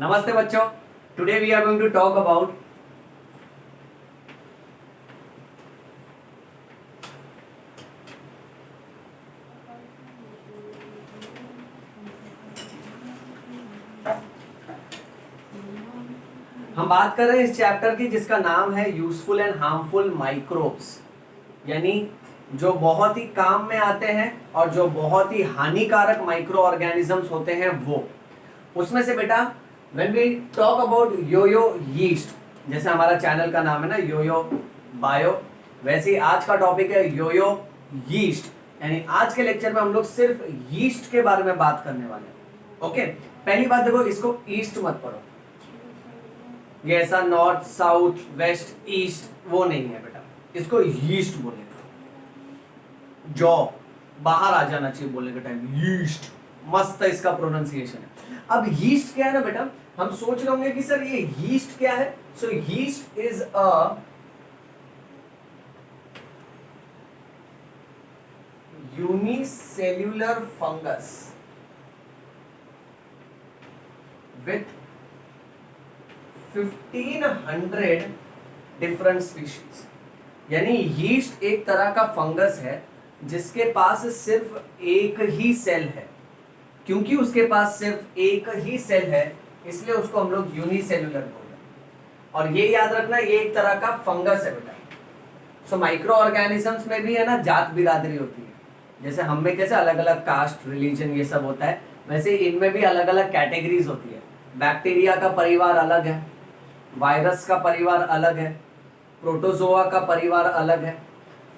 नमस्ते बच्चों, today we are going to talk about हम बात कर रहे हैं इस चैप्टर की जिसका नाम है यूजफुल एंड हार्मफुल माइक्रोब्स, यानी जो बहुत ही काम में आते हैं और जो बहुत ही हानिकारक माइक्रो ऑर्गेनिजम्स होते हैं वो उसमें से बेटा when we talk about yoyo yeast, जैसे हमारा चैनल का नाम है ना योयो बायो, वैसे ही आज का टॉपिक है योयो यीस्ट, यानी आज के लेक्चर में हम लोग सिर्फ यीस्ट के बारे में बात करने वाले हैं। ओके, पहली बात देखो, इसको ईस्ट मत पढ़ो, ये ऐसा नॉर्थ साउथ वेस्ट ईस्ट वो नहीं है बेटा, इसको यीस्ट बोलेगा। जॉ बाहर आ जाना चाहिए बोलने के टाइम, यीस्ट मस्त है इसका प्रोनाउंसिएशन है। अब यीस्ट क्या है ना बेटा, हम सोच रहे होंगे कि सर ये यीस्ट क्या है। So yeast is a unicellular fungus with 1500 different species, यानी यीस्ट एक तरह का फंगस है जिसके पास सिर्फ एक ही सेल है। क्योंकि उसके पास सिर्फ एक ही सेल है इसलिए उसको हम लोग यूनिसेल्युलर बोलते हैं। और ये याद रखना, ये एक तरह का फंगस है बेटा। सो माइक्रो ऑर्गेनिजम्स में भी है ना जात बिरादरी होती है, जैसे हम में कैसे अलग अलग कास्ट रिलीजन ये सब होता है, वैसे इनमें भी अलग अलग कैटेगरीज होती है। बैक्टीरिया का परिवार अलग है, वायरस का परिवार अलग है, प्रोटोजोआ का परिवार अलग है,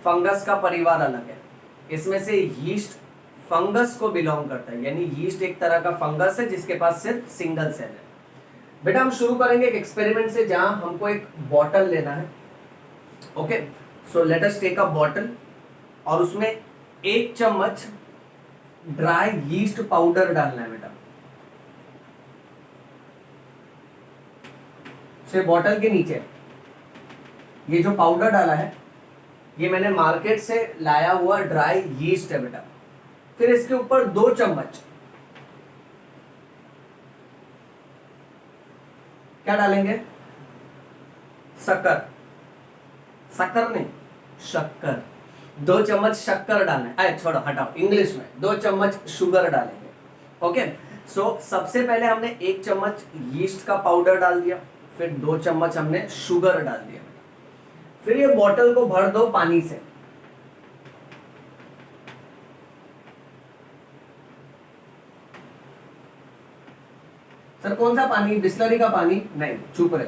फंगस का परिवार अलग है। इसमें से यीस्ट फंगस को बिलोंग करता है, यानी यीस्ट एक तरह का फंगस है जिसके पास सिर्फ सिंगल सेल है। बेटा हम शुरू करेंगे एक एक्सपेरिमेंट से जहां हमको एक बॉटल लेना है। Okay, so let us take a bottle और उसमें 1 चम्मच ड्राई यीस्ट पाउडर डालना है बेटा। से बॉटल के नीचे ये जो पाउडर डाला है ये मैंने मार्केट से लाया हुआ ड्राई यीस्ट है बेटा। फिर इसके ऊपर 2 चम्मच क्या डालेंगे, शक्कर, शक्कर नहीं शक्कर, 2 चम्मच शक्कर डालना है। छोड़ो हटाओ, इंग्लिश में 2 चम्मच शुगर डालेंगे। ओके, सो सबसे पहले हमने 1 चम्मच यीस्ट का पाउडर डाल दिया, फिर 2 चम्मच हमने शुगर डाल दिया। फिर ये बॉटल को भर दो पानी से। सर कौन सा पानी, बिस्लरी का पानी? नहीं, चुप रहे।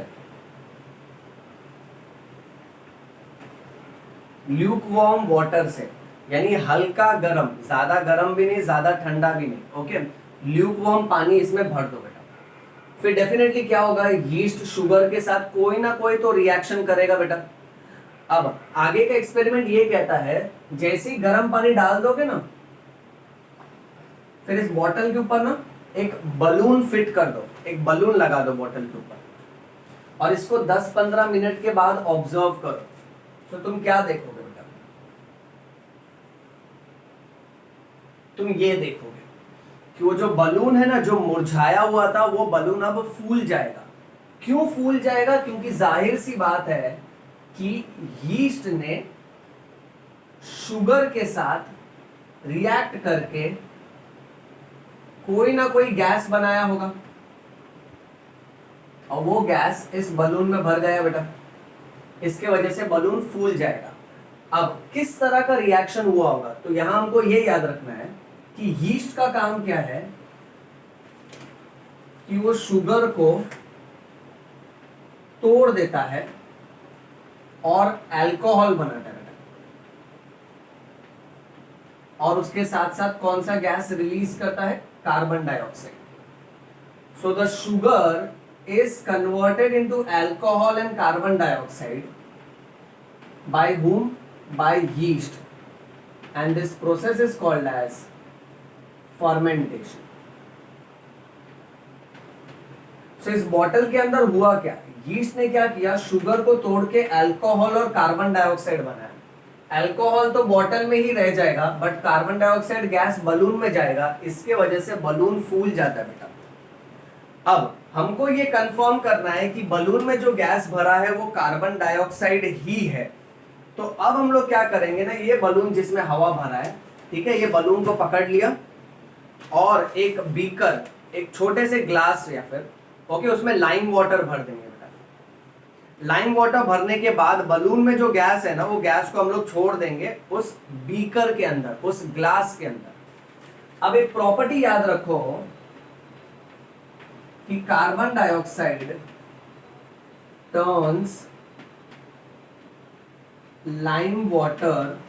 ल्यूकवार्म वाटर से, यानी हल्का गर्म, ज्यादा गर्म भी नहीं ज्यादा ठंडा भी नहीं। ओके, ल्यूकवार्म पानी इसमें भर दो बेटा। फिर डेफिनेटली क्या होगा, यीस्ट शुगर के साथ कोई ना कोई तो रिएक्शन करेगा बेटा। अब आगे का एक्सपेरिमेंट ये कहता है, जैसे ही गर्म पानी डाल दोगे ना, फिर इस बॉटल के ऊपर ना एक बलून फिट कर दो, एक बलून लगा दो बॉटल के ऊपर और इसको 10-15 मिनट के बाद ऑब्जर्व करो। तो तुम क्या देखोगे बेटा, तुम ये देखोगे कि वो जो बलून है ना, जो मुरझाया हुआ था, वो बलून अब फूल जाएगा। क्यों फूल जाएगा? क्योंकि जाहिर सी बात है कि यीस्ट ने शुगर के साथ रिएक्ट करके कोई ना कोई गैस बनाया होगा और वो गैस इस बलून में भर गया बेटा, इसके वजह से बलून फूल जाएगा। अब किस तरह का रिएक्शन हुआ होगा, तो यहां हमको ये याद रखना है कि यीस्ट का काम क्या है कि वो शुगर को तोड़ देता है और अल्कोहल बनाता है बेटा, और उसके साथ साथ कौन सा गैस रिलीज करता है, carbon dioxide. So the sugar is converted into alcohol and carbon dioxide by whom? By yeast, and this process is called as fermentation. So इस बॉटल के अंदर हुआ क्या, यीस्ट ने क्या किया, शुगर को तोड़ के अल्कोहल और कार्बन डाइऑक्साइड बनाया। अल्कोहल तो बॉटल में ही रह जाएगा but carbon dioxide gas balloon में जाएगा, इसके वजह से बलून फूल जाता है बेटा। अब हमको ये कंफर्म करना है कि बलून में जो गैस भरा है वो कार्बन डाइऑक्साइड ही है। तो अब हम लोग क्या करेंगे ना, ये बलून जिसमें हवा भरा है, ठीक है, ये बलून को पकड़ लिया और एक बीकर, एक छोटे से ग्लास या फिर ओके, उसमें लाइम वाटर भर देंगे बेटा। लाइम वाटर भरने के बाद बलून में जो गैस है ना, वो गैस को हम लोग छोड़ देंगे उस बीकर के अंदर, उस ग्लास के अंदर। अब एक प्रॉपर्टी याद रखो कि carbon dioxide turns lime water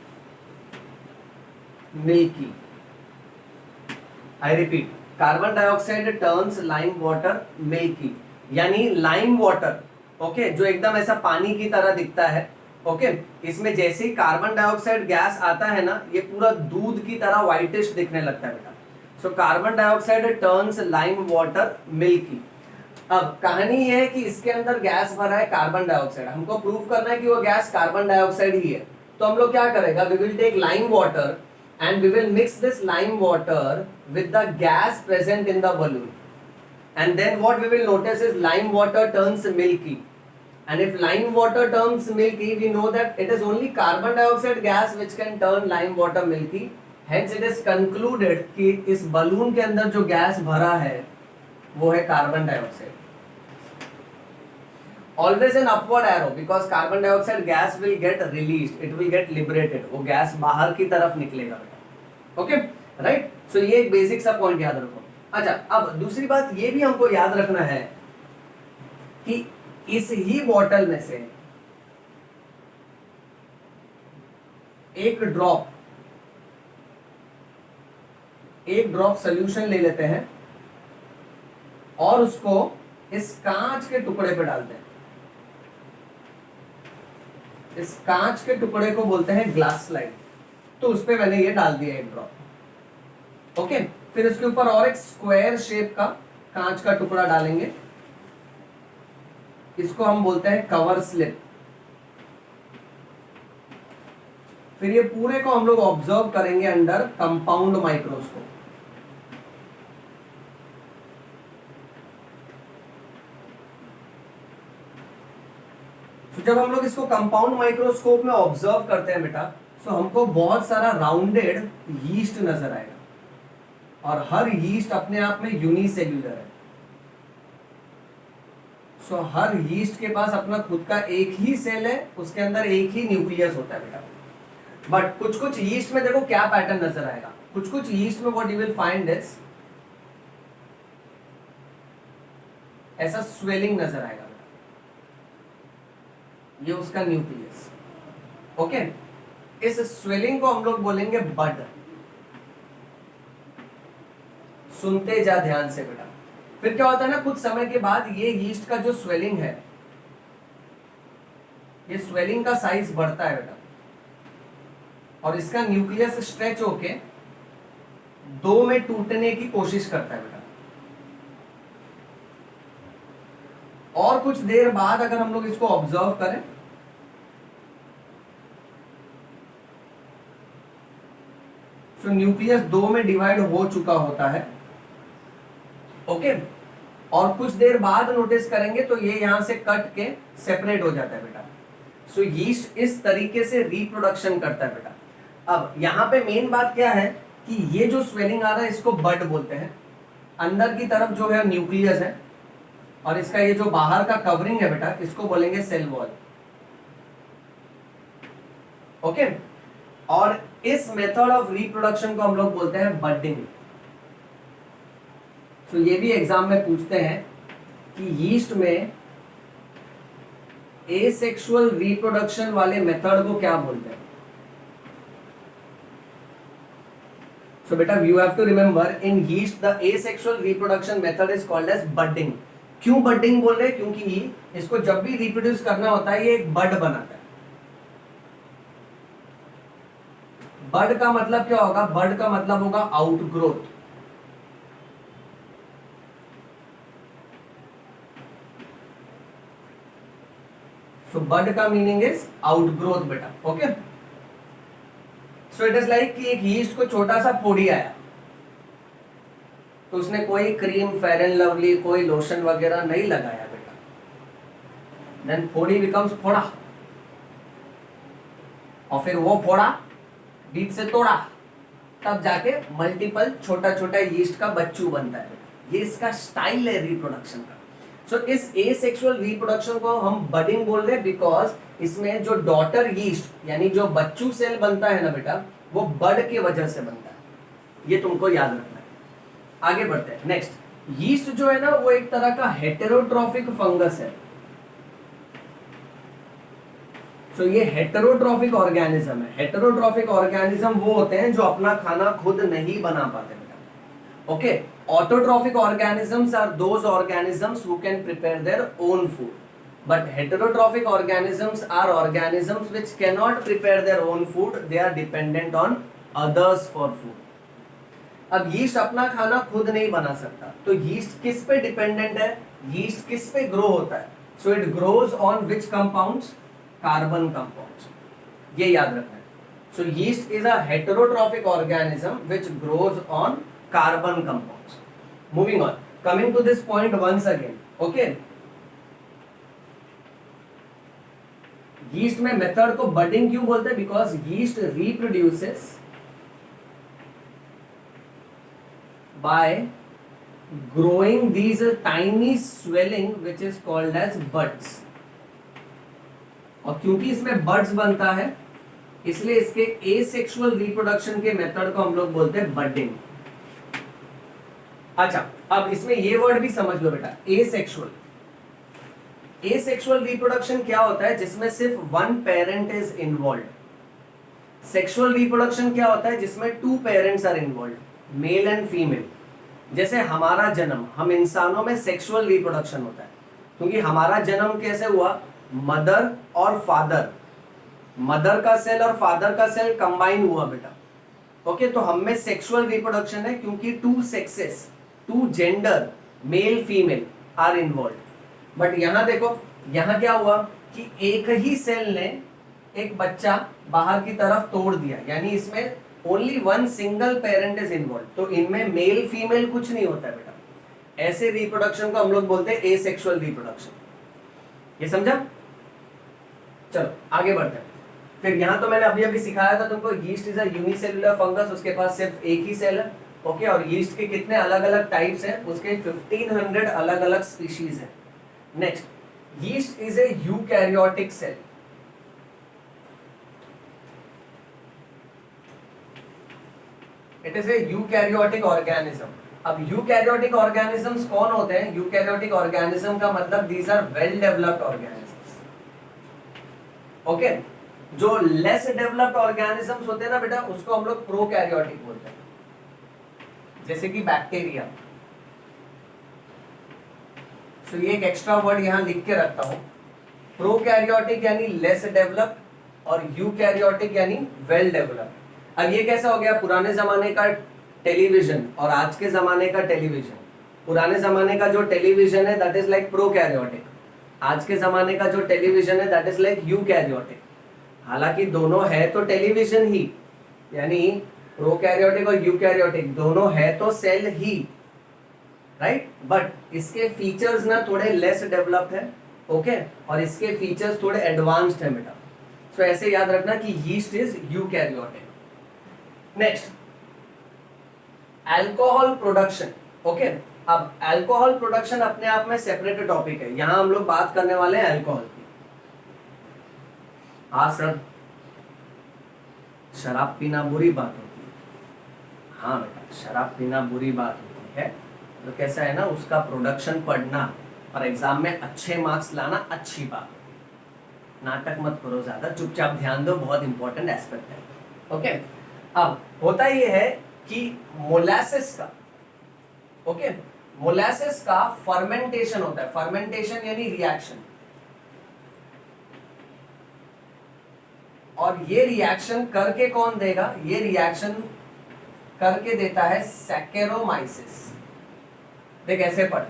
milky. I repeat, carbon dioxide turns lime water milky, यानी लाइम वाटर ओके, जो एकदम ऐसा पानी की तरह दिखता है ओके, इसमें जैसे ही कार्बन डाइऑक्साइड गैस आता है ना, ये पूरा दूध की तरह व्हाइटिश दिखने लगता है बेटा। So carbon dioxide turns lime water milky. अब कहानी ये है कि इसके अंदर गैस भरा है कार्बन डाइऑक्साइड, हमको प्रूव करना है कि वो गैस कार्बन डाइऑक्साइड ही है। तो हम लोग क्या करेगा, we will take lime water and we will mix this lime water with the gas present in the balloon, and then what we will notice is lime water turns milky, and if lime water turns milky, we know that it is only carbon dioxide gas which can turn lime water milky. Hence it is concluded कि इस balloon के अंदर जो gas भरा है वो है carbon dioxide. Always an upward arrow because carbon dioxide gas will get released, it will get liberated, वो गैस बाहर की तरफ निकलेगा बेटा। ओके राइट, सो ये एक बेसिक सा पॉइंट याद रखो। अच्छा, अब दूसरी बात ये भी हमको याद रखना है कि इस ही बॉटल में से एक ड्रॉप सोल्यूशन ले लेते हैं और उसको इस कांच के टुकड़े पे डालते हैं। इस कांच के टुकड़े को बोलते हैं ग्लास स्लाइड। तो उस पे मैंने ये डाल दिया एक ड्रॉप ओके। फिर उसके ऊपर और एक स्क्वायर शेप का कांच का टुकड़ा डालेंगे, इसको हम बोलते हैं कवर स्लिप। फिर ये पूरे को हम लोग ऑब्जर्व करेंगे अंडर कंपाउंड माइक्रोस्कोप। तो जब हम लोग इसको कंपाउंड माइक्रोस्कोप में ऑब्जर्व करते हैं बेटा, तो हमको बहुत सारा राउंडेड यीस्ट नजर आएगा और हर यीस्ट अपने आप में यूनिसेल्युलर है। सो हर यीस्ट के पास अपना खुद का एक ही सेल है, उसके अंदर एक ही न्यूक्लियस होता है बेटा। बट कुछ कुछ यीस्ट में देखो क्या पैटर्न नजर आएगा, कुछ कुछ यीस्ट में what you will find is ऐसा स्वेलिंग नजर आएगा, ये उसका न्यूक्लियस ओके। इस स्वेलिंग को हम लोग बोलेंगे बड। सुनते जा ध्यान से बेटा। फिर क्या होता है ना, कुछ समय के बाद ये यीस्ट का जो स्वेलिंग है, ये स्वेलिंग का साइज बढ़ता है बेटा और इसका न्यूक्लियस स्ट्रेच होके दो में टूटने की कोशिश करता है बेटा। और कुछ देर बाद अगर हम लोग इसको ऑब्जर्व करें तो न्यूक्लियस दो में डिवाइड हो चुका होता है ओके। और कुछ देर बाद नोटिस करेंगे तो ये यहां से कट के सेपरेट हो जाता है बेटा। सो यीस्ट इस तरीके से रिप्रोडक्शन करता है बेटा। अब यहां पे मेन बात क्या है कि ये जो स्वेलिंग आ रहा है इसको बड बोलते हैं। अंदर की तरफ जो है न्यूक्लियस है और इसका ये जो बाहर का कवरिंग है बेटा, इसको बोलेंगे सेल वॉल ओके। और इस मेथड ऑफ रिप्रोडक्शन को हम लोग बोलते हैं बडिंग। सो ये भी एग्जाम में पूछते हैं कि यीस्ट में एसेक्सुअल रिप्रोडक्शन वाले मेथड को क्या बोलते हैं। सो बेटा you have to remember, in yeast the asexual reproduction method is called as budding. क्यों बडिंग बोल रहे हैं, क्योंकि इसको जब भी रिप्रोड्यूस करना होता है ये एक बड बनाता है। बड का मतलब क्या होगा, बड का मतलब होगा आउटग्रोथ। सो बड का मीनिंग इज आउटग्रोथ बेटा okay. So it is like कि एक यीस्ट को छोटा सा पोड़ी आया तो उसने कोई क्रीम, फेयर एंड लवली, कोई लोशन वगैरह नहीं लगाया बेटा, देन फोड़ी बिकम्स फोड़ा, और फिर वो फोड़ा बीच से तोड़ा, तब जाके मल्टीपल छोटा छोटा यीस्ट का बच्चू बनता है बेटा। ये इसका स्टाइल है रिप्रोडक्शन का। सो इस एसेक्सुअल रिप्रोडक्शन को हम बडिंग बोल रहे हैं बिकॉज इसमें जो डॉटर यीस्ट यानी जो बच्चू सेल बनता है ना बेटा, वो बड के वजह से बनता है। ये तुमको याद रखना है। आगे बढ़ते हैं। नेक्स्ट, यीस्ट जो है ना वो एक तरह का हेटेरोट्रॉफिक फंगस है। सो ये हेटेरोट्रॉफिक ऑर्गेनिज्म है। हेटेरोट्रॉफिक ऑर्गेनिज्म वो होते हैं जो अपना खाना खुद नहीं बना पाते बेटा। Okay, autotrophic organisms are those organisms who can prepare their own food, but heterotrophic organisms are organisms which cannot prepare their own food, they are dependent on others for food. अब यीस्ट अपना खाना खुद नहीं बना सकता, तो yeast किस पे डिपेंडेंट है? यीस्ट किस पे ग्रो होता है? So it grows on which compounds? Carbon compounds. ये याद रखना है। So yeast is a heterotrophic organism which grows on carbon compounds. Moving on, coming to this point once again, okay? Yeast में method को budding क्यों बोलते हैं? Because yeast reproduces by growing these tiny swelling which is called as buds. और क्योंकि इसमें buds बनता है इसलिए इसके एसेक्सुअल रिप्रोडक्शन के मेथड को हम लोग बोलते हैं बडिंग। अच्छा, अब इसमें ये वर्ड भी समझ लो बेटा, एसेक्सुअल। एसेक्सुअल रिप्रोडक्शन क्या होता है? जिसमें सिर्फ one parent is involve. Sexual reproduction क्या होता है? जिसमें two parents are involve, male and female. जैसे हमारा जन्म, हम इंसानों में सेक्सुअल रिप्रोडक्शन होता है क्योंकि हमारा जन्म कैसे हुआ? मदर और फादर, मदर का सेल और फादर का सेल कंबाइन हुआ बेटा। ओके, तो हम में सेक्सुअल रिप्रोडक्शन है क्योंकि two sexes, two gender, male female are involve. But यहां देखो, यहां क्या हुआ कि एक ही सेल ने एक बच्चा बाहर की तरफ तोड़ दिया, यानी इसमें only one single parent is involve, तो इनमें मेल फीमेल कुछ नहीं होता है बेटा। ऐसे रिप्रोडक्शन को हम लोग बोलते हैं एसेक्सुअल रिप्रोडक्शन। ये समझा? चलो आगे बढ़ते हैं। फिर यहां तो मैंने अभी अभी सिखाया था तुमको, yeast is a unicellular fungus, उसके पास सिर्फ एक ही सेल है। ओके, और यीस्ट के कितने अलग अलग टाइप्स हैं? उसके 1500 अलग अलग स्पीशीज हैं। Next, yeast is a eukaryotic cell. It is a eukaryotic organism. अब eukaryotic organisms कौन होते हैं? eukaryotic organism का मतलब these are well developed organisms. Okay? जो less developed organisms होते हैं ना बेटा, उसको हम लोग prokaryotic बोलते हैं, जैसे कि बैक्टीरिया। तो ये एक एक्स्ट्रा वर्ड यहां लिख के रखता हूं, प्रोकैरियोटिक यानी लेस डेवलप्ड और यूकैरियोटिक यानी वेल डेवलप्ड। अब ये कैसा हो गया? पुराने जमाने का टेलीविजन और आज के जमाने का टेलीविजन। पुराने जमाने का जो टेलीविजन है दैट इज लाइक प्रोकैरियोटिक, आज के जमाने का जो टेलीविजन है दैट इज लाइक यूकैरियोटिक। हालांकि दोनों है तो टेलीविजन ही, यानी प्रोकैरियोटिक और यूकैरियोटिक दोनों है तो सेल ही, राइट? बट इसके फीचर्स ना थोड़े लेस डेवलप्ड है। ओके, और इसके फीचर्स थोड़े एडवांस्ड है बेटा। सो ऐसे याद रखना कि yeast is eukaryotic. Next, alcohol production. Okay, अब अल्कोहल प्रोडक्शन अपने आप में सेपरेट टॉपिक है, यहां हम लोग बात करने वाले हैं अल्कोहल की। हाँ सर, शराब पीना बुरी बात होती है। हाँ बेटा, शराब पीना बुरी बात होती है, तो कैसा है ना, उसका प्रोडक्शन पढ़ना और एग्जाम में अच्छे मार्क्स लाना अच्छी बात है। नाटक मत करो ज्यादा, चुपचाप ध्यान दो, बहुत इंपॉर्टेंट एस्पेक्ट है। ओके, अब होता ये है कि मोलासेस का, ओके, मोलासेस का फर्मेंटेशन होता है। फर्मेंटेशन यानी रिएक्शन, और ये रिएक्शन करके कौन देगा? ये रिएक्शन करके देता है सैकेरोमाइसिस। देख ऐसे पढ़,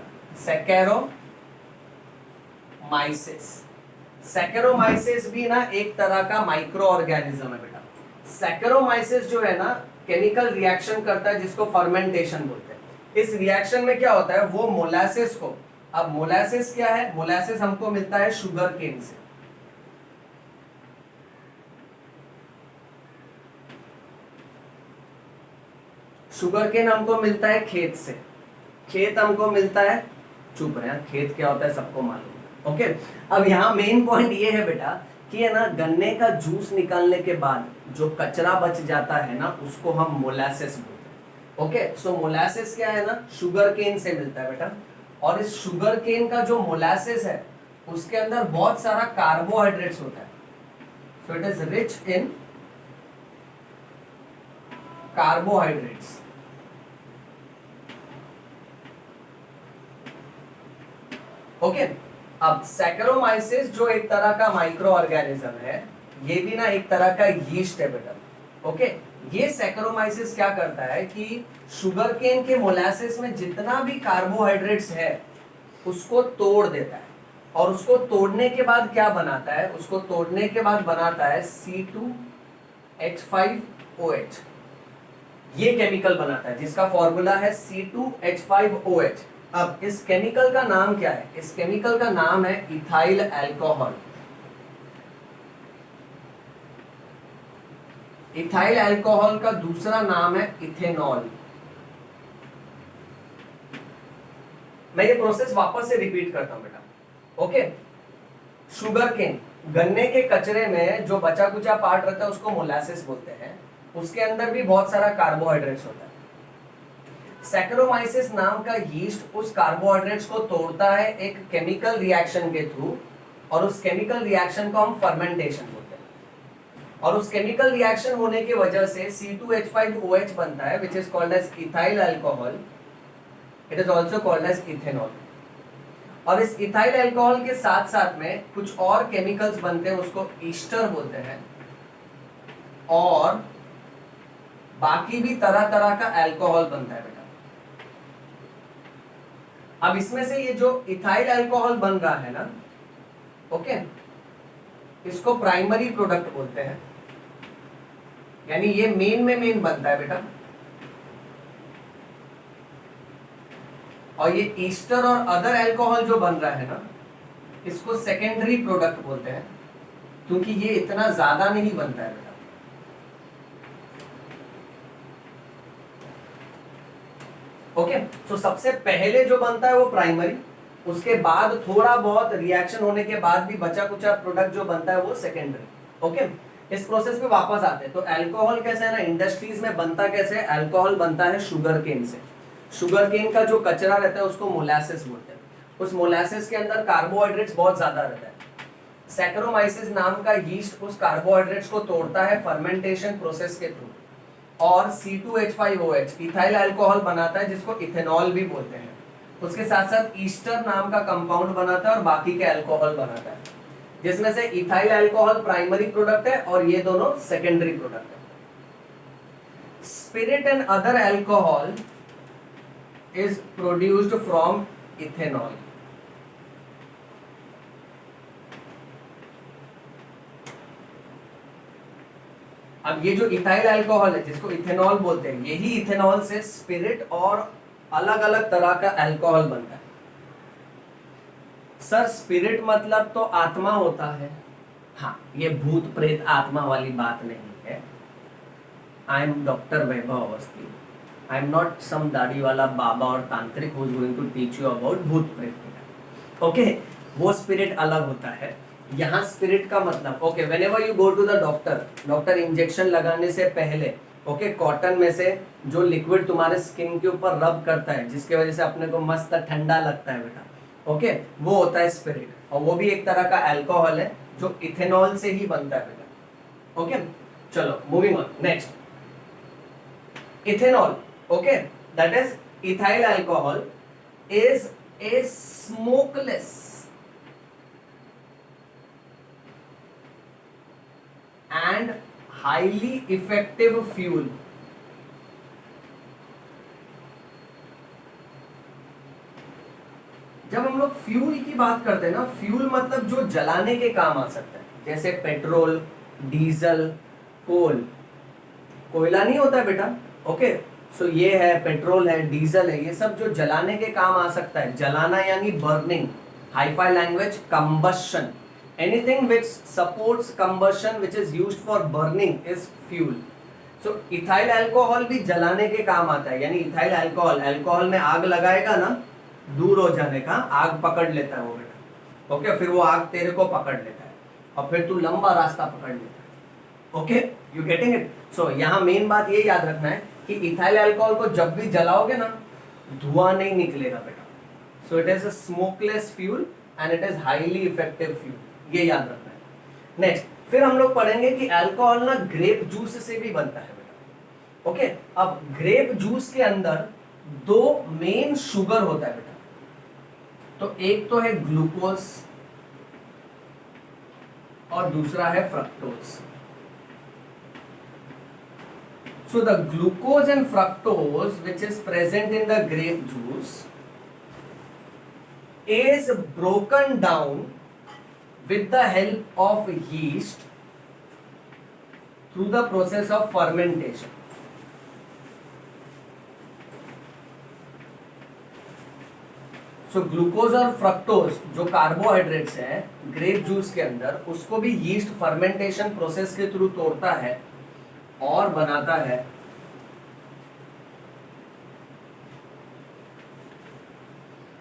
सैकेरोमाइसिस। सैकेरोमाइसिस भी ना एक तरह का माइक्रो ऑर्गेनिज्म है बेटा। सैकेरोमाइसिस जो है ना केमिकल रिएक्शन करता है जिसको फर्मेंटेशन बोलते हैं। इस रिएक्शन में क्या होता है, वो मोलासेस को, अब मोलासेस क्या है, मोलासेस हमको मिलता है शुगर केन से, शुगर केन हमको मिलता है खेत से, खेत हमको मिलता है, चुप रहे, खेत क्या होता है सबको मालूम है। ओके, अब यहाँ मेन पॉइंट ये है बेटा कि है ना, गन्ने का जूस निकालने के बाद जो कचरा बच जाता है ना, उसको हम मोलासेस बोलते हैं। ओके, सो मोलासेस क्या है ना, शुगर केन से मिलता है बेटा, और इस शुगर केन का जो मोलासेस है उसके अंदर बहुत सारा कार्बोहाइड्रेट्स होता है, so it is rich in carbohydrates. Okay, अब सैकरोमाइसिस जो एक तरह का माइक्रो ऑर्गेनिज्म है, ये भी ना एक तरह का यीस्ट है बेटा। ओके, ये सैकरोमाइसिस क्या करता है कि शुगर केन के मोलासेस में जितना भी कार्बोहाइड्रेट्स है उसको तोड़ देता है, और उसको तोड़ने के बाद क्या बनाता है, उसको तोड़ने के बाद बनाता है C2H5OH, ये केमिकल बनाता है जिसका फॉर्मूला है C2H5OH। अब इस केमिकल का नाम क्या है, इस केमिकल का नाम है इथाइल अल्कोहल। इथाइल अल्कोहल का दूसरा नाम है इथेनॉल। मैं ये प्रोसेस वापस से रिपीट करता हूं बेटा। ओके, शुगर केन, गन्ने के कचरे में जो बचा कुचा पार्ट रहता है उसको मोलासेस बोलते हैं, उसके अंदर भी बहुत सारा कार्बोहाइड्रेट्स होता है। सैकरोमाइसिस नाम का यीस्ट उस कार्बोहाइड्रेट्स को तोड़ता है एक केमिकल रिएक्शन के थ्रू, और उस केमिकल रिएक्शन को हम फर्मेंटेशन बोलते हैं, और उस केमिकल रिएक्शन होने की वजह से C2H5OH बनता है, which is called as ethyl alcohol, it is also called as ethanol. और इस इथाइल अल्कोहल के साथ साथ में कुछ और केमिकल्स बनते हैं, उसको ईस्टर बोलते हैं, और बाकी भी तरह तरह का अल्कोहल बनता है बेटा। अब इसमें से ये जो इथाइल अल्कोहल बन रहा है ना, ओके, इसको प्राइमरी प्रोडक्ट बोलते हैं, यानी ये मेन में मेन बनता है बेटा, और ये ईस्टर और अदर अल्कोहल जो बन रहा है ना, इसको सेकेंडरी प्रोडक्ट बोलते हैं, क्योंकि ये इतना ज्यादा नहीं बनता है बेटा। ओके, तो सबसे पहले जो बनता है वो प्राइमरी, उसके बाद थोड़ा बहुत रिएक्शन होने के बाद भी बचा कुचा प्रोडक्ट जो बनता है वो सेकेंडरी। ओके, इस प्रोसेस पे वापस आते हैं। तो अल्कोहल कैसे है ना, इंडस्ट्रीज में बनता कैसे है, अल्कोहल बनता है शुगर केन से। शुगर केन का जो कचरा रहता है उसको मोलासेस बोलते हैं, उस मोलासेस के अंदर कार्बोहाइड्रेट्स बहुत ज्यादा रहता है। सैकरोमाइसिस नाम का यीस्ट उस कार्बोहाइड्रेट्स को तोड़ता है फर्मेंटेशन प्रोसेस के थ्रू, और C2H5OH इथाइल अल्कोहल बनाता है, जिसको इथेनॉल भी बोलते हैं। उसके साथ साथ ईस्टर नाम का कंपाउंड बनाता है और बाकी के अल्कोहल बनाता है, जिसमें से इथाइल अल्कोहल प्राइमरी प्रोडक्ट है और ये दोनों सेकेंडरी प्रोडक्ट है। Spirit and other alcohol is produced from ethanol. अब ये जो इथाइल अल्कोहल है जिसको इथेनॉल बोलते हैं, यही इथेनॉल से स्पिरिट और अलग अलग तरह का अल्कोहल बनता है। सर स्पिरिट मतलब तो आत्मा होता है, हाँ, ये भूत प्रेत आत्मा वाली बात नहीं है। I am doctor Vaibhav Awasthi, I am not some दाढ़ी वाला बाबा और तांत्रिक who is going to teach you about भूत प्रेत। ओके, वो स्पिरिट अलग होता है। यहाँ स्पिरिट का मतलब, okay, whenever you go to the doctor, doctor injection लगाने से पहले, ओके, कॉटन में से जो लिक्विड तुम्हारे स्किन के ऊपर रब करता है, जिसके वजह से अपने को मस्त ठंडा लगता है बेटा, ओके, वो होता है स्पिरिट, और वो भी एक तरह का अल्कोहल है जो इथेनॉल से ही बनता है बेटा। ओके, चलो moving on, next ethanol. Okay, that is ethyl alcohol is a smokeless and highly effective fuel। जब हम लोग फ्यूल की बात करते हैं ना, फ्यूल मतलब जो जलाने के काम आ सकता है, जैसे पेट्रोल, डीजल, कोल। कोयला नहीं होता है बेटा, ओके, सो ये है, पेट्रोल है, डीजल है, ये सब जो जलाने के काम आ सकता है। जलाना यानी burning, hi fi language combustion, anything which supports combustion which is used for burning is fuel. So ethyl alcohol भी जलाने के काम आता है, यानी इथाइल अल्कोहल, अल्कोहल में आग लगाएगा ना, दूर हो जाने का, आग पकड़ लेता है वो बेटा। ओके, फिर वो आग तेरे को पकड़ लेता है और फिर तू लंबा रास्ता पकड़ लेता है। Okay, you getting it? So यहाँ मेन बात ये याद रखना है कि इथाइल अल्कोहल को जब भी जलाओगे ना, धुआं नहीं निकलेगा बेटा। So it is a smokeless fuel and it is highly effective fuel, ये याद रखना है। नेक्स्ट, फिर हम लोग पढ़ेंगे कि अल्कोहल ना ग्रेप जूस से भी बनता है बेटा। ओके, अब ग्रेप जूस के अंदर दो मेन शुगर होता है बेटा। तो एक तो है ग्लूकोज और दूसरा है fructose. So the glucose and fructose which is present in the grape juice is broken down with the help of yeast through the process of fermentation. So glucose और फ्रक्टोज जो कार्बोहाइड्रेट्स है grape juice के अंदर, उसको भी yeast fermentation process के through तोड़ता है और बनाता है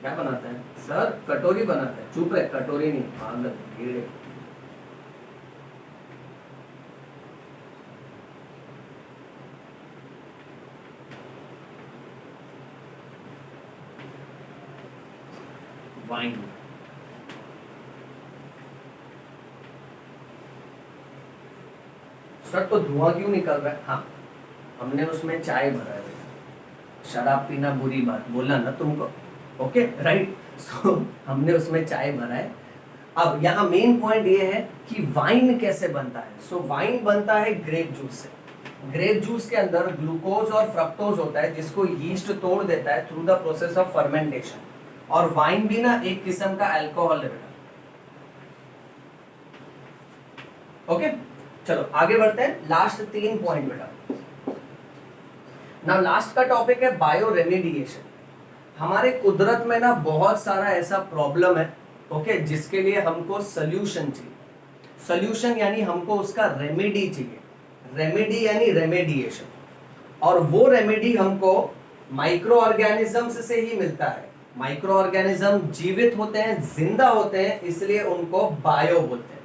क्या बनाता है सर? कटोरी बनाता है। चुप रहे, कटोरी नहीं, पागल कीड़े। वाइन। सर तो धुआं क्यों निकल रहा है? हाँ, हमने उसमें चाय भरा है। शराब पीना बुरी बात बोला ना तुमको। ओके राइट, सो हमने उसमें चाय भरा है। अब यहाँ मेन पॉइंट ये है कि वाइन कैसे बनता है। सो वाइन बनता है ग्रेप जूस से। ग्रेप जूस के अंदर ग्लूकोज और फ्रक्टोज होता है जिसको यीस्ट तोड़ देता है through the process of fermentation. और वाइन भी ना एक किस्म का अल्कोहल है बेटा। ओके, चलो आगे बढ़ते हैं। लास्ट 3 पॉइंट बेटा। नाउ लास्ट का टॉपिक है बायो रेमेडिएशन। हमारे कुदरत में ना बहुत सारा ऐसा प्रॉब्लम है, ओके, जिसके लिए हमको सोल्यूशन चाहिए। सोल्यूशन यानी हमको उसका रेमेडी चाहिए। रेमेडी यानी रेमेडिएशन। और वो रेमेडी हमको माइक्रो ऑर्गेनिजम्स से ही मिलता है। माइक्रो ऑर्गेनिज्म जीवित होते हैं, जिंदा होते हैं, इसलिए उनको बायो बोलते हैं।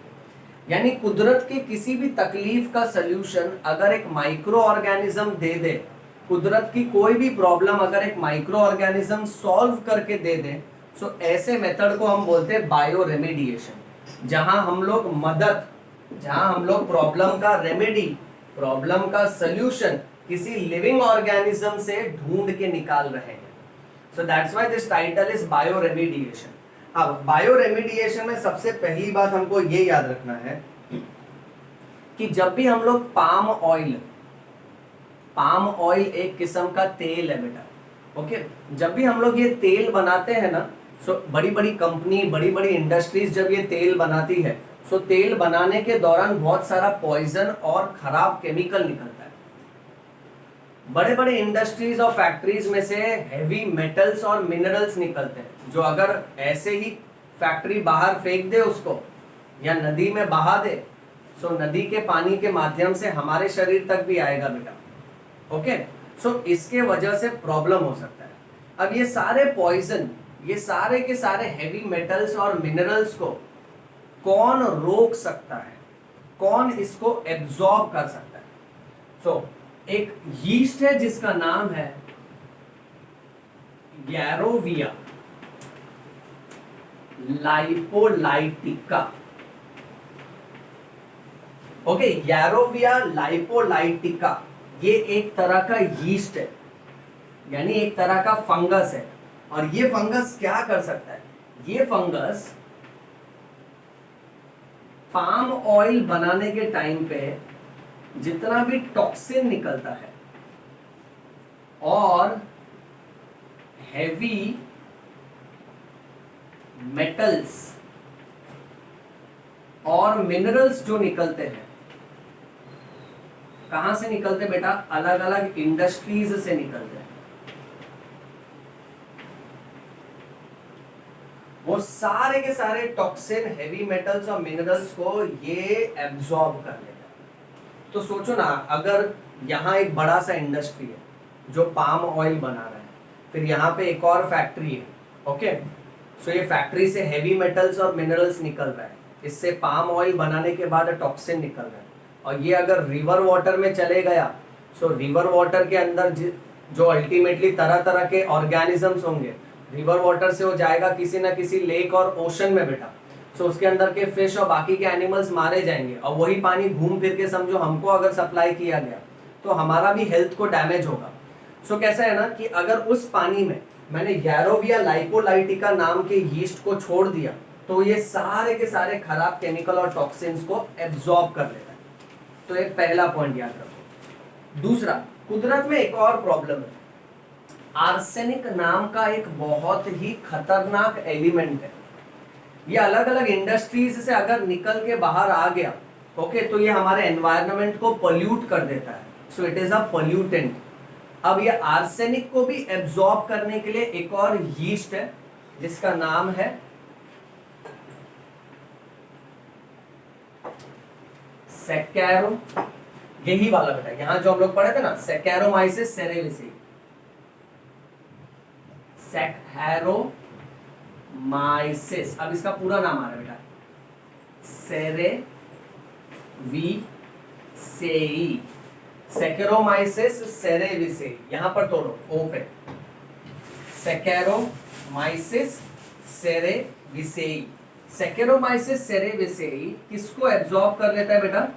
यानी कुदरत की किसी भी तकलीफ का सल्यूशन अगर एक माइक्रो ऑर्गेनिज्म दे दे, कुदरत की कोई भी प्रॉब्लम अगर एक माइक्रो ऑर्गेनिज्म सॉल्व करके दे दे, सो ऐसे मेथड को हम बोलते हैं बायो रेमेडिएशन। जहां हम लोग प्रॉब्लम का रेमेडी, प्रॉब्लम का सल्यूशन किसी लिविंग ऑर्गेनिज्म से ढूंढ के निकाल रहे हैं। So that's why this title is bio remediation. अब बायो रेमेडिएशन में सबसे पहली बात हमको ये याद रखना है कि जब भी हम लोग पाम ऑयल एक किस्म का तेल है बेटा। ओके, जब भी हम लोग ये तेल बनाते हैं ना, सो बड़ी बड़ी कंपनी, बड़ी बड़ी इंडस्ट्रीज जब ये तेल बनाती है, सो तेल बनाने के दौरान बहुत सारा पॉइजन और खराब केमिकल निकलता है। बड़े बड़े इंडस्ट्रीज और फैक्ट्रीज में से हैवी मेटल्स और मिनरल्स निकलते हैं, जो अगर ऐसे ही फैक्ट्री बाहर फेंक दे उसको या नदी में बहा दे, सो नदी के पानी के माध्यम से हमारे शरीर तक भी आएगा बेटा। ओके, सो इसके वजह से प्रॉब्लम हो सकता है। अब ये सारे पॉइजन, ये सारे के सारे हैवी मेटल्स और मिनरल्स को कौन रोक सकता है, कौन इसको एब्जॉर्ब कर सकता है? सो एक यीस्ट है जिसका नाम है गैरोविया लाइपोलाइटिका। ओके, गैरोविया लाइपोलाइटिका ये एक तरह का यीस्ट है, यानी एक तरह का फंगस है। और ये फंगस क्या कर सकता है? ये फंगस पाम ऑयल बनाने के टाइम पे जितना भी टॉक्सिन निकलता है और हैवी मेटल्स और मिनरल्स जो निकलते हैं, कहां से निकलते बेटा? अलग अलग इंडस्ट्रीज से निकलते हैं। वो सारे के सारे टॉक्सिन, हेवी मेटल्स और मिनरल्स को ये एब्जॉर्ब कर लेता है। तो सोचो ना, अगर यहाँ एक बड़ा सा इंडस्ट्री है जो पाम ऑयल बना रहा है, फिर यहाँ पे एक और फैक्ट्री है, ओके, सो ये फैक्ट्री से हेवी मेटल्स और मिनरल्स निकल रहा है, इससे पाम ऑयल बनाने के बाद टॉक्सिन निकल रहा है, और ये अगर रिवर वाटर में चले गया, सो रिवर वाटर के अंदर जो अल्टीमेटली तरह तरह के ऑर्गेनिजम्स होंगे, रिवर वाटर से हो जाएगा किसी ना किसी लेक और ओशन में बेटा, सो उसके अंदर के फिश और बाकी के एनिमल्स मारे जाएंगे, और वही पानी घूम फिर के समझो हमको अगर सप्लाई किया गया तो हमारा भी हेल्थ को डैमेज होगा। सो कैसा है ना कि अगर उस पानी में मैंने गैरोविया लाइपोलाइटिका नाम के यीस्ट को छोड़ दिया तो ये सारे के सारे खराब केमिकल और टॉक्सिन्स को एब्जॉर्ब कर लेता है। तो एक पहला पॉइंट याद रखो। दूसरा, कुदरत में एक और प्रॉब्लम है, आर्सेनिक नाम का एक बहुत ही खतरनाक एलिमेंट है। ये अलग अलग इंडस्ट्रीज से अगर निकल के बाहर आ गया, ओके, तो ये हमारे एनवायरनमेंट को पोल्यूट कर देता है, so it is a pollutant. अब ये आर्सेनिक को भी एब्जॉर्ब करने के लिए एक और यीस्ट है जिसका नाम है सैकेरो, यही वाला बेटा, यहां जो हम लोग पढ़े थे ना, सैकेरोमाइसिस सेरेविसेई, सैकेरोमाइसिस, अब इसका पूरा नाम आ रहा है बेटा सेरेविसेई, सैकेरोमाइसिस सेरेविसेई, यहां पर तोड़ो ओ पे, सैकेरोमाइसिस सेरेविसेई। सैकेरोमाइसिस सेरेविसेई किसको एब्जॉर्ब कर लेता है बेटा?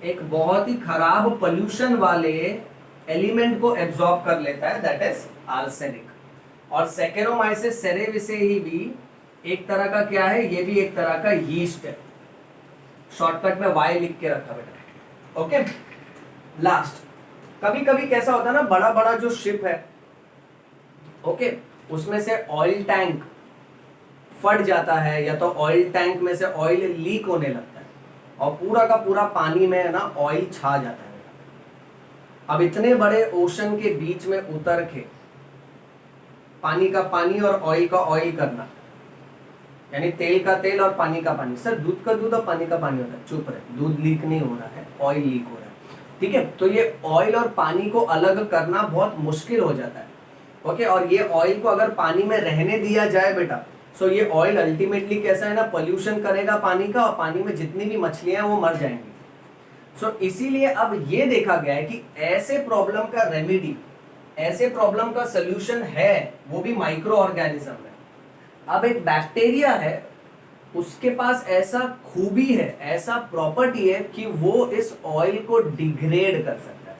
एक बहुत ही खराब पोल्यूशन वाले एलिमेंट को एब्जॉर्ब कर लेता है, दैट इज आर्सेनिक। और सैकेरोमाइसिस सेरेविसेई भी एक तरह का क्या है? ये भी एक तरह का यीस्ट है, शॉर्टकट में वाई लिख के रखा बेटा, ओके। लास्ट, कभी कभी कैसा होता है ना, बड़ा बड़ा जो शिप है, ओके, उसमें से ऑयल टैंक फट जाता है, या तो ऑयल टैंक में से ऑयल लीक होने लगता है और पूरा का पूरा पानी में है ना ऑयल छा जाता है। अब इतने बड़े ओशन के बीच में उतर के पानी का पानी और ऑयल का ऑयल करना, यानी तेल का तेल और पानी का पानी, सर दूध का दूध और पानी का पानी होता है, चुप रहे, दूध लीक नहीं हो रहा है, ऑयल लीक हो रहा है, ठीक है। तो ये ऑयल और पानी को अलग करना बहुत मुश्किल हो जाता है, ओके। और ये ऑयल को अगर पानी में रहने दिया जाए बेटा, सो ये ऑयल अल्टीमेटली कैसा है ना, पोल्यूशन करेगा पानी का, और पानी में जितनी भी मछलियां हैं वो मर जाएंगी। सो इसीलिए अब ये देखा गया है कि ऐसे प्रॉब्लम का रेमेडी, ऐसे प्रॉब्लम का सोल्यूशन है, वो भी माइक्रो ऑर्गेनिज्म है। अब एक बैक्टीरिया है, उसके पास ऐसा खूबी है, ऐसा प्रॉपर्टी है कि वो इस ऑयल को डिग्रेड कर सकता है।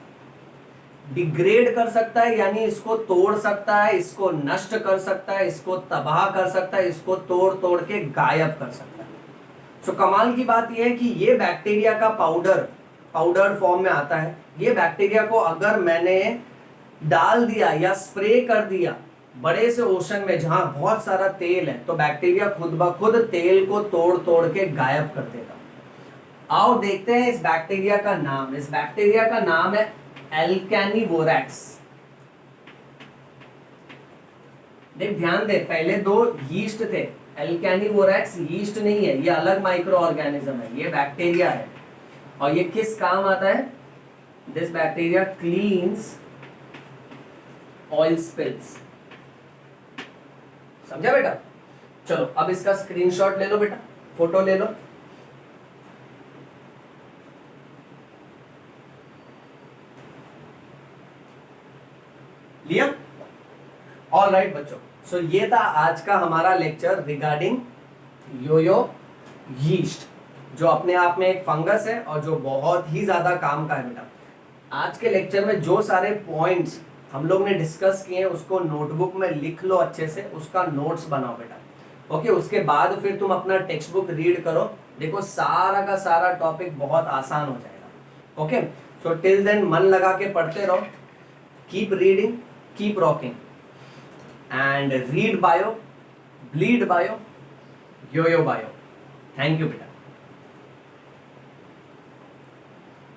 डिग्रेड कर सकता है यानी इसको तोड़ सकता है, इसको नष्ट कर सकता है, इसको तबाह कर सकता है, इसको तोड़ तोड़ के गायब कर सकता है। सो कमाल की बात यह है कि ये बैक्टीरिया का पाउडर फॉर्म में आता है। ये बैक्टीरिया को अगर मैंने डाल दिया या स्प्रे कर दिया बड़े से ओशन में जहां बहुत सारा तेल है, तो बैक्टीरिया खुद ब खुद तेल को तोड़ तोड़ के गायब कर देगा। आओ देखते हैं इस बैक्टीरिया का नाम। इस बैक्टीरिया का नाम है एल्केनिवोरैक्स। देख ध्यान दे, पहले दो यीस्ट थे, एल्केनिवोरैक्स यीस्ट नहीं है, ये अलग माइक्रो ऑर्गेनिज्म है, ये बैक्टीरिया है। और ये किस काम आता है? This bacteria cleans oil spills. समझा बेटा? चलो अब इसका स्क्रीनशॉट ले लो बेटा, फोटो ले लो। लिया? ऑल राइट बच्चों, सो ये था आज का हमारा लेक्चर रिगार्डिंग योयो यीस्ट, जो अपने आप में एक फंगस है और जो बहुत ही ज्यादा काम का है बेटा। आज के लेक्चर में जो सारे पॉइंट्स हम लोग ने डिस्कस किए हैं उसको नोटबुक में लिख लो अच्छे से, उसका नोट्स बनाओ बेटा, ओके। उसके बाद फिर तुम अपना टेक्स्ट बुक रीड करो, देखो सारा का सारा टॉपिक बहुत आसान हो जाएगा, ओके। सो टिल देन मन लगा के पढ़ते रहो, keep reading, keep rocking, and read bio, bleed bio, yoyo bio. Thank you बेटा।